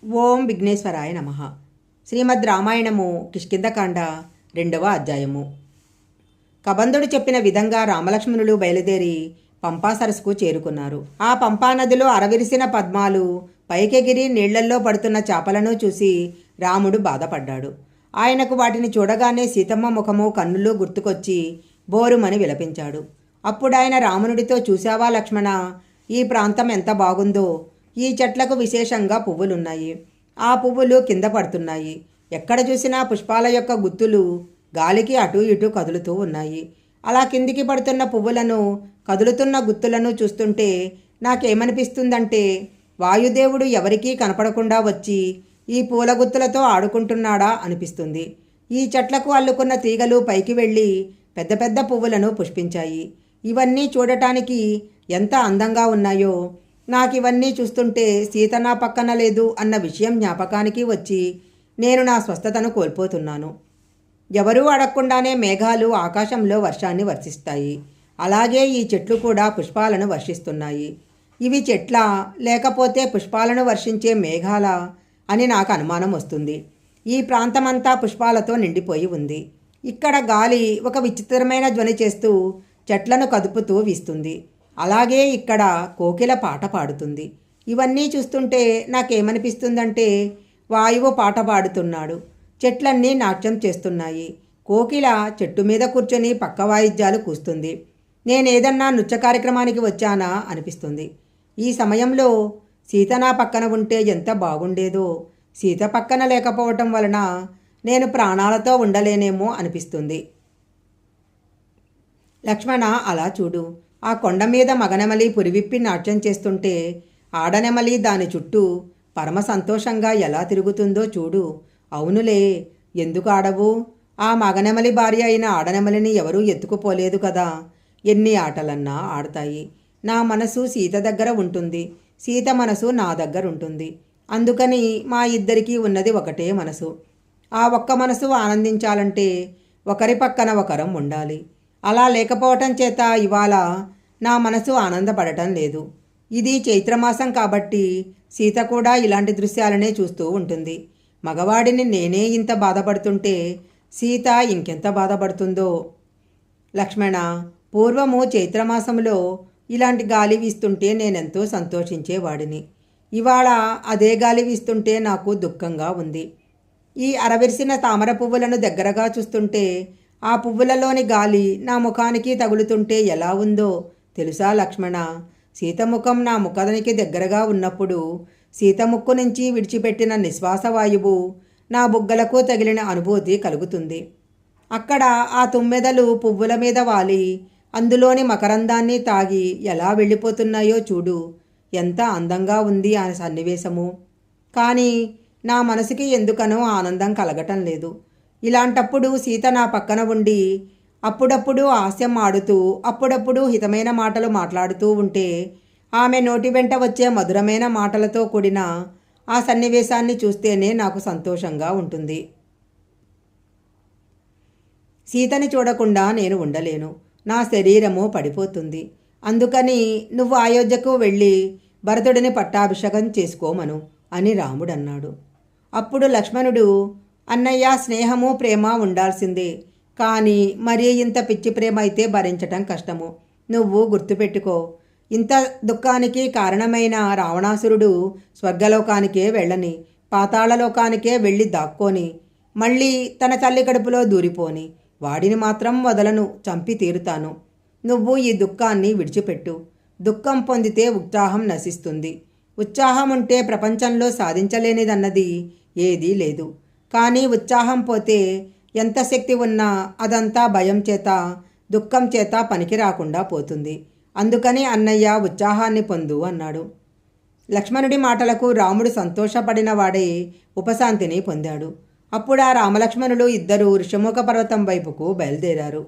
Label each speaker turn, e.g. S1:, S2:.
S1: ఓం విఘ్నేశ్వరాయ నమ. శ్రీమద్ రామాయణము కిష్కింధకాండ 2వ అధ్యాయము. కబంధుడు చెప్పిన విధంగా రామలక్ష్మణులు బయలుదేరి పంపా సరస్సుకు చేరుకున్నారు. ఆ పంపా నదిలో అరవిరిసిన పద్మాలు పైకెగిరి నీళ్లల్లో పడుతున్న చేపలను చూసి రాముడు బాధపడ్డాడు. ఆయనకు వాటిని చూడగానే సీతమ్మ ముఖము కన్నులు గుర్తుకొచ్చి బోరుమని విలపించాడు. అప్పుడాయన రామునుడితో, చూశావా లక్ష్మణ, ఈ ప్రాంతం ఎంత బాగుందో. ఈ చెట్లకు విశేషంగా పువ్వులున్నాయి. ఆ పువ్వులు కింద పడుతున్నాయి. ఎక్కడ చూసినా పుష్పాల యొక్క గుత్తులు గాలికి అటు ఇటు కదులుతూ ఉన్నాయి. అలా కిందికి పడుతున్న పువ్వులను, కదులుతున్న గుత్తులను చూస్తుంటే నాకేమనిపిస్తుందంటే, వాయుదేవుడు ఎవరికీ కనపడకుండా వచ్చి ఈ పూల గుత్తులతో ఆడుకుంటున్నాడా అనిపిస్తుంది. ఈ చెట్లకు అల్లుకున్న తీగలు పైకి వెళ్ళి పెద్ద పెద్ద పువ్వులను పుష్పించాయి. ఇవన్నీ చూడటానికి ఎంత అందంగా ఉన్నాయో. నాకివన్నీ చూస్తుంటే సీత నా పక్కన లేదు అన్న విషయం జ్ఞాపకానికి వచ్చి నేను నా స్వస్థతను కోల్పోతున్నాను. ఎవరూ అడగకుండానే మేఘాలు ఆకాశంలో వర్షాన్ని వర్షిస్తాయి. అలాగే ఈ చెట్లు కూడా పుష్పాలను వర్షిస్తున్నాయి. ఇవి చెట్లా లేకపోతే పుష్పాలను వర్షించే మేఘాలా అని నాకు అనుమానం వస్తుంది. ఈ ప్రాంతమంతా పుష్పాలతో నిండిపోయి ఉంది. ఇక్కడ గాలి ఒక విచిత్రమైన ధ్వని చేస్తూ చెట్లను కదుపుతూ వీస్తుంది. అలాగే ఇక్కడ కోకిల పాట పాడుతుంది. ఇవన్నీ చూస్తుంటే నాకేమనిపిస్తుందంటే, వాయువు పాట పాడుతున్నాడు, చెట్లన్నీ నాట్యం చేస్తున్నాయి, కోకిల చెట్టు మీద కూర్చొని పక్క వాయిద్యాలు కూస్తుంది. నేనేదన్నా నృత్య కార్యక్రమానికి వచ్చానా అనిపిస్తుంది. ఈ సమయంలో సీత నా పక్కన ఉంటే ఎంత బాగుండేదో. సీత పక్కన లేకపోవటం వలన నేను ప్రాణాలతో ఉండలేనేమో అనిపిస్తుంది. లక్ష్మణ, అలా చూడు. ఆ కొండ మీద మగనెమలి పురివిప్పి నాట్యం చేస్తుంటే ఆడనెమలి దాని చుట్టూ పరమ సంతోషంగా ఎలా తిరుగుతుందో చూడు. అవునులే, ఎందుకు ఆడవు? ఆ మగనెమలి భార్య అయిన ఆడనెమలిని ఎవరూ ఎత్తుకుపోలేదు కదా. ఎన్ని ఆటలన్నా ఆడతాయి. నా మనసు సీత దగ్గర ఉంటుంది, సీత మనసు నా దగ్గర ఉంటుంది. అందుకని మా ఇద్దరికీ ఉన్నది ఒకటే మనసు. ఆ ఒక్క మనసు ఆనందించాలంటే ఒకరి పక్కన ఒకరం ఉండాలి. అలా లేకపోవటం చేత ఇవాళ నా మనసు ఆనందపడటం లేదు. ఇది చైత్రమాసం కాబట్టి సీత కూడా ఇలాంటి దృశ్యాలనే చూస్తూ ఉంటుంది. మగవాడిని నేనే ఇంత బాధపడుతుంటే సీత ఇంకెంత బాధపడుతుందో. లక్ష్మణ, పూర్వము చైత్రమాసంలో ఇలాంటి గాలి వీస్తుంటే నేనెంతో సంతోషించేవాడిని. ఇవాళ అదే గాలి వీస్తుంటే నాకు దుఃఖంగా ఉంది. ఈ అరవిరిసిన తామర పువ్వులను దగ్గరగా చూస్తుంటే ఆ పువ్వులలోని గాలి నా ముఖానికి తగులుతుంటే ఎలా ఉందో తెలుసా లక్ష్మణ. సీతముఖం నా ముఖానికి దగ్గరగా ఉన్నప్పుడు సీతముక్కు నుంచి విడిచిపెట్టిన నిశ్వాస వాయువు నా బుగ్గలకు తగిలిన అనుభూతి కలుగుతుంది. అక్కడ ఆ తుమ్మెదలు పువ్వుల మీద వాలి అందులోని మకరందాన్ని తాగి ఎలా వెళ్ళిపోతున్నాయో చూడు. ఎంత అందంగా ఉంది ఆ సన్నివేశము. కానీ నా మనసుకి ఎందుకనో ఆనందం కలగటం లేదు. ఇలాంటప్పుడు సీత నా పక్కన ఉండి అప్పుడప్పుడు హాస్యం ఆడుతూ అప్పుడప్పుడు హితమైన మాటలు మాట్లాడుతూ ఉంటే ఆమె నోటి వెంట వచ్చే మధురమైన మాటలతో కూడిన ఆ సన్నివేశాన్ని చూస్తేనే నాకు సంతోషంగా ఉంటుంది. సీతని చూడకుండా నేను ఉండలేను. నా శరీరము పడిపోతుంది. అందుకని నువ్వు అయోధ్యకు వెళ్ళి భరతుడిని పట్టాభిషేకం చేసుకోమను అని రాముడన్నాడు. అప్పుడు లక్ష్మణుడు, అన్నయ్య, స్నేహము ప్రేమ ఉండాల్సిందే, కానీ మరీ ఇంత పిచ్చి ప్రేమ అయితే భరించటం కష్టము. నువ్వు గుర్తుపెట్టుకో, ఇంత దుఃఖానికి కారణమైన రావణాసురుడు స్వర్గలోకానికే వెళ్ళని, పాతాళలోకానికే వెళ్ళి దాక్కొని మళ్ళీ తన తల్లి కడుపులో దూరిపోని వాడిని మాత్రం వదలను, చంపి తీరుతాను. నువ్వు ఈ దుఃఖాన్ని విడిచిపెట్టు. దుఃఖం పొందితే ఉత్సాహం నశిస్తుంది. ఉత్సాహం ఉంటే ప్రపంచంలో సాధించలేనిదన్నది ఏదీ లేదు. కానీ ఉత్సాహం పోతే ఎంత శక్తి ఉన్నా అదంతా భయం చేత, దుఃఖం చేత పనికి రాకుండా పోతుంది. అందుకని అన్నయ్య, ఉత్సాహాన్ని పొందు అన్నాడు. లక్ష్మణుడి మాటలకు రాముడు సంతోషపడిన వాడే ఉపశాంతిని పొందాడు. అప్పుడు ఆ రామలక్ష్మణులు ఇద్దరూ ఋషముఖ పర్వతం వైపుకు బయలుదేరారు.